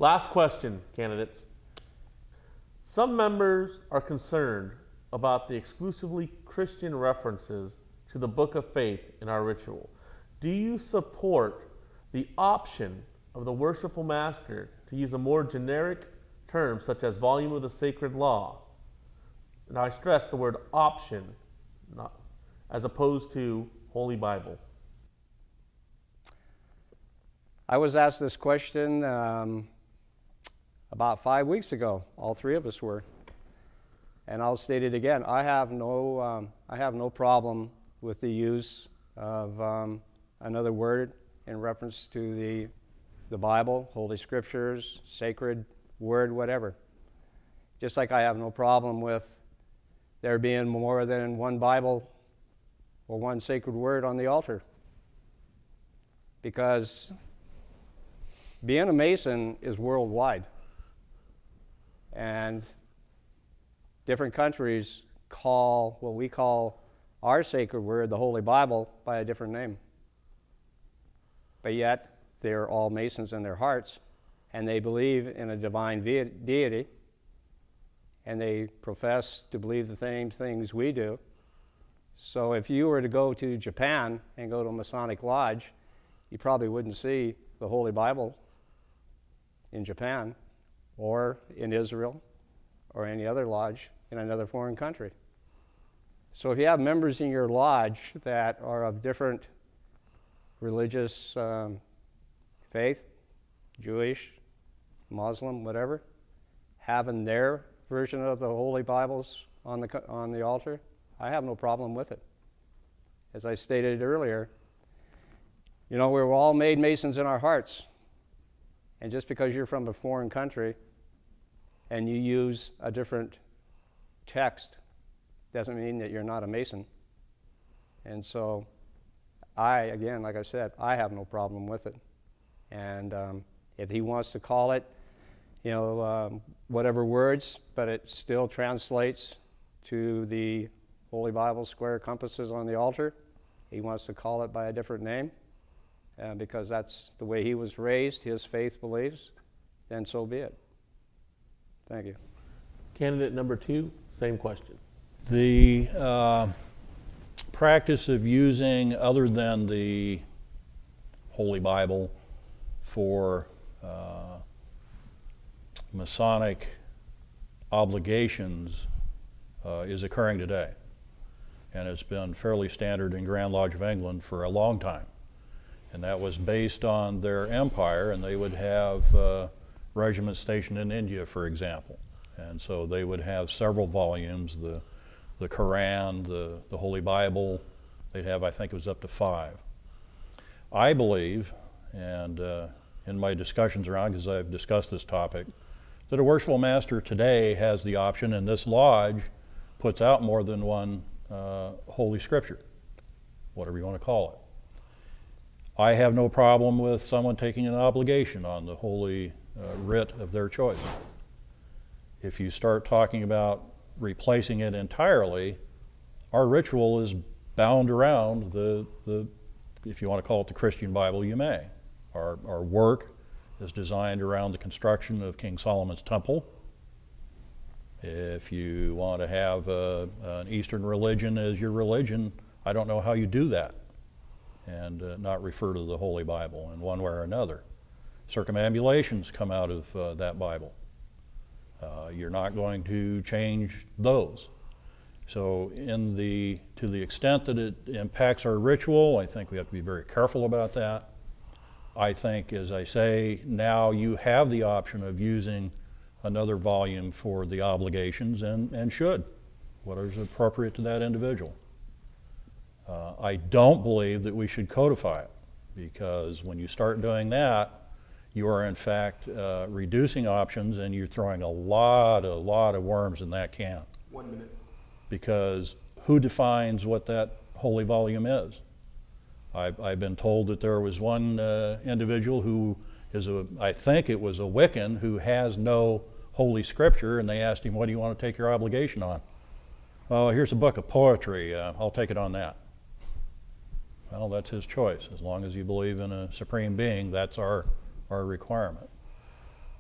Last question, candidates. Some members are concerned about the exclusively Christian references to the Book of Faith in our ritual. Do you support the option of the Worshipful Master to use a more generic term such as volume of the sacred law? Now I stress the word option, as opposed to Holy Bible. I was asked this question about 5 weeks ago. All three of us were. And I'll state it again. I have no problem with the use of another word in reference to the Bible, Holy Scriptures, sacred word, whatever. Just like I have no problem with there being more than one Bible or one sacred word on the altar. Because being a Mason is worldwide. And different countries call what we call our sacred word, the Holy Bible, by a different name. But yet, they're all Masons in their hearts, and they believe in a divine deity, and they profess to believe the same things we do. So if you were to go to Japan and go to a Masonic lodge, you probably wouldn't see the Holy Bible in Japan or in Israel or any other lodge in another foreign country. So if you have members in your lodge that are of different religious faith, Jewish, Muslim, whatever, having their version of the Holy Bibles on the altar, I have no problem with it. As I stated earlier, you know, we're all made Masons in our hearts. And just because you're from a foreign country and you use a different text doesn't mean that you're not a Mason. And so again, like I said, I have no problem with it. And if he wants to call it, whatever words, but it still translates to the Holy Bible square compasses on the altar, he wants to call it by a different name, because that's the way he was raised, his faith believes, then so be it. Thank you. Candidate number 2, same question. The practice of using other than the Holy Bible for Masonic obligations is occurring today. And it's been fairly standard in Grand Lodge of England for a long time. And that was based on their empire, and they would have regiments stationed in India, for example. And so they would have several volumes, the Quran, the Holy Bible. They'd have, I think it was up to 5. I believe, and in my discussions around, because I've discussed this topic, that a Worshipful Master today has the option, and this lodge puts out more than one Holy Scripture, whatever you want to call it. I have no problem with someone taking an obligation on the holy writ of their choice. If you start talking about replacing it entirely, our ritual is bound around the if you want to call it the Christian Bible, you may. Our work is designed around the construction of King Solomon's temple. If you want to have an Eastern religion as your religion, I don't know how you do that and not refer to the Holy Bible in one way or another. Circumambulations come out of that Bible. You're not going to change those. So to the extent that it impacts our ritual, I think we have to be very careful about that. I think, as I say, now you have the option of using another volume for the obligations and should, what is appropriate to that individual. I don't believe that we should codify it, because when you start doing that, you are in fact reducing options, and you're throwing a lot of worms in that can. 1 minute. Because who defines what that holy volume is? I've been told that there was one individual who I think it was a Wiccan, who has no Holy Scripture, and they asked him, what do you want to take your obligation on? Oh, here's a book of poetry, I'll take it on that. Well, that's his choice. As long as you believe in a supreme being, that's our requirement.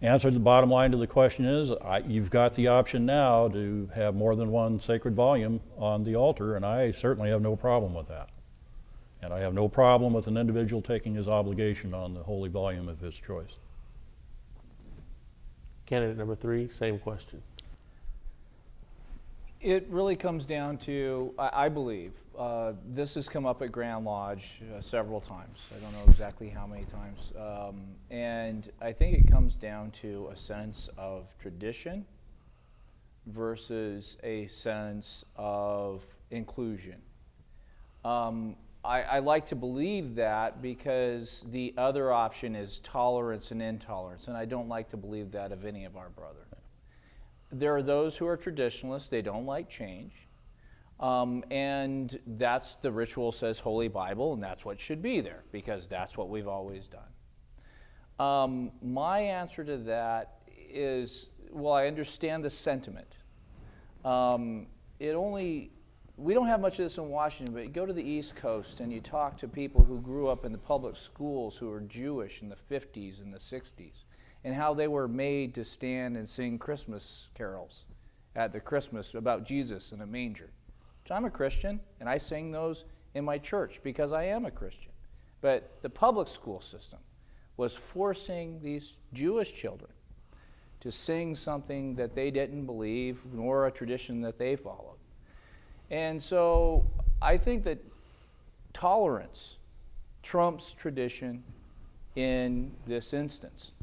answer, the bottom line to the question is, you've got the option now to have more than one sacred volume on the altar, and I certainly have no problem with that. And I have no problem with an individual taking his obligation on the holy volume of his choice. Candidate number 3, same question. It really comes down to, I believe, this has come up at Grand Lodge several times. I don't know exactly how many times. And I think it comes down to a sense of tradition versus a sense of inclusion. I like to believe that because the other option is tolerance and intolerance, and I don't like to believe that of any of our brothers. There are those who are traditionalists, they don't like change, and that's, the ritual says Holy Bible, and that's what should be there, because that's what we've always done. My answer to that is, well, I understand the sentiment. We don't have much of this in Washington, but you go to the East Coast and you talk to people who grew up in the public schools who were Jewish in the 50s and the 60s, and how they were made to stand and sing Christmas carols at the Christmas about Jesus in a manger. So I'm a Christian, and I sing those in my church because I am a Christian. But the public school system was forcing these Jewish children to sing something that they didn't believe, nor a tradition that they followed. And so I think that tolerance trumps tradition in this instance,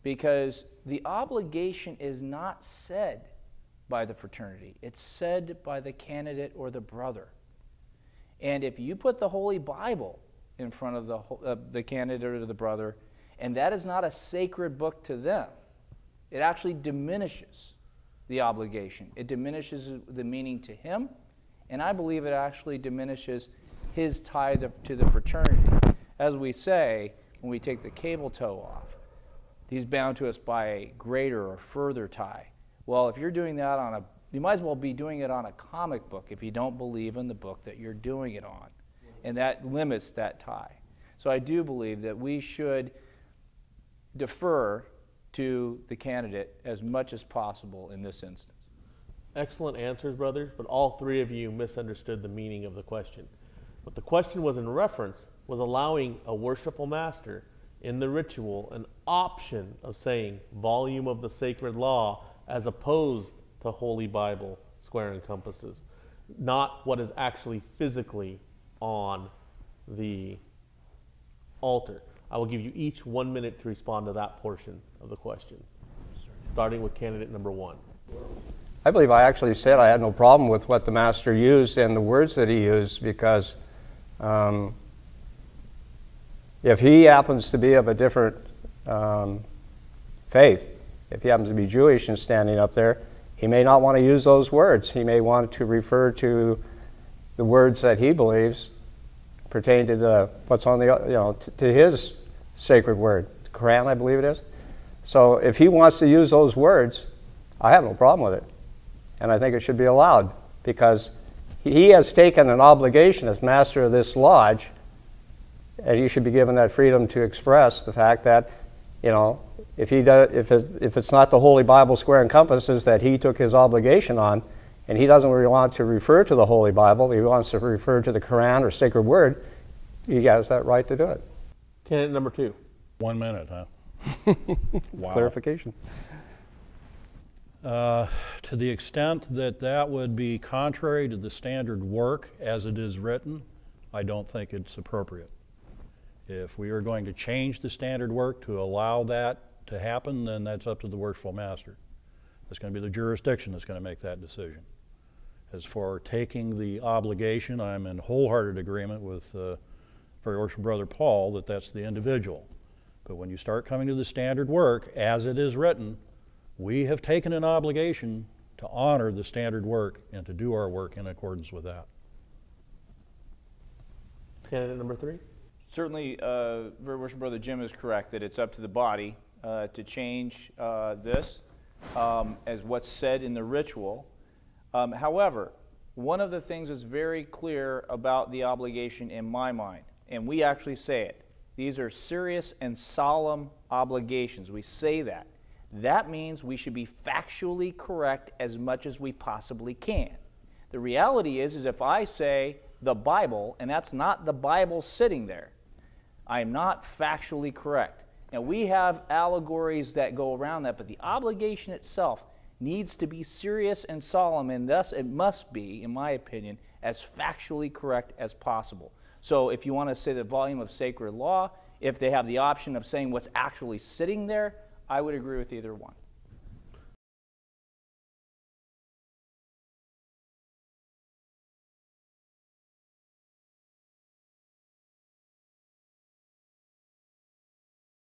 because the obligation is not said by the fraternity. It's said by the candidate or the brother. And if you put the Holy Bible in front of the candidate or the brother, and that is not a sacred book to them, it actually diminishes the obligation. It diminishes the meaning to him, and I believe it actually diminishes his tie to the fraternity. As we say, when we take the cable tow off, he's bound to us by a greater or further tie. Well, if you're doing that you might as well be doing it on a comic book if you don't believe in the book that you're doing it on. And that limits that tie. So I do believe that we should defer to the candidate as much as possible in this instance. Excellent answers, brothers, but all 3 of you misunderstood the meaning of the question. What the question was in reference was allowing a worshipful master in the ritual an option of saying volume of the sacred law as opposed to Holy Bible, square and compasses, not what is actually physically on the altar. I will give you each 1 minute to respond to that portion of the question, starting with candidate number 1. I believe I actually said I had no problem with what the master used and the words that he used, because if he happens to be of a different faith, if he happens to be Jewish and standing up there, he may not want to use those words. He may want to refer to the words that he believes pertain to what's on the, to his sacred word, the Quran, I believe it is. So if he wants to use those words, I have no problem with it. And I think it should be allowed, because he has taken an obligation as master of this lodge, and he should be given that freedom to express the fact that, if it's not the Holy Bible square and compasses that he took his obligation on, and he doesn't really want to refer to the Holy Bible, he wants to refer to the Quran or sacred word, he has that right to do it. Candidate number 2. 1 minute, huh? Wow. Clarification. To the extent that that would be contrary to the standard work as it is written, I don't think it's appropriate. If we are going to change the standard work to allow that to happen, then that's up to the worshipful master. It's going to be the jurisdiction that's going to make that decision. As for taking the obligation, I'm in wholehearted agreement with Very Worshipful Brother Paul that that's the individual. But when you start coming to the standard work as it is written, we have taken an obligation to honor the standard work and to do our work in accordance with that. Candidate number 3. Certainly, Very Worshipful Brother Jim is correct that it's up to the body to change this as what's said in the ritual. However, one of the things that's very clear about the obligation in my mind, and we actually say it, these are serious and solemn obligations. We say that. that means we should be factually correct as much as we possibly can. The reality is if I say the Bible, and that's not the Bible sitting there, I am not factually correct. Now, we have allegories that go around that, but the obligation itself needs to be serious and solemn, and thus it must be, in my opinion, as factually correct as possible. So if you want to say the volume of sacred law, if they have the option of saying what's actually sitting there, I would agree with either one.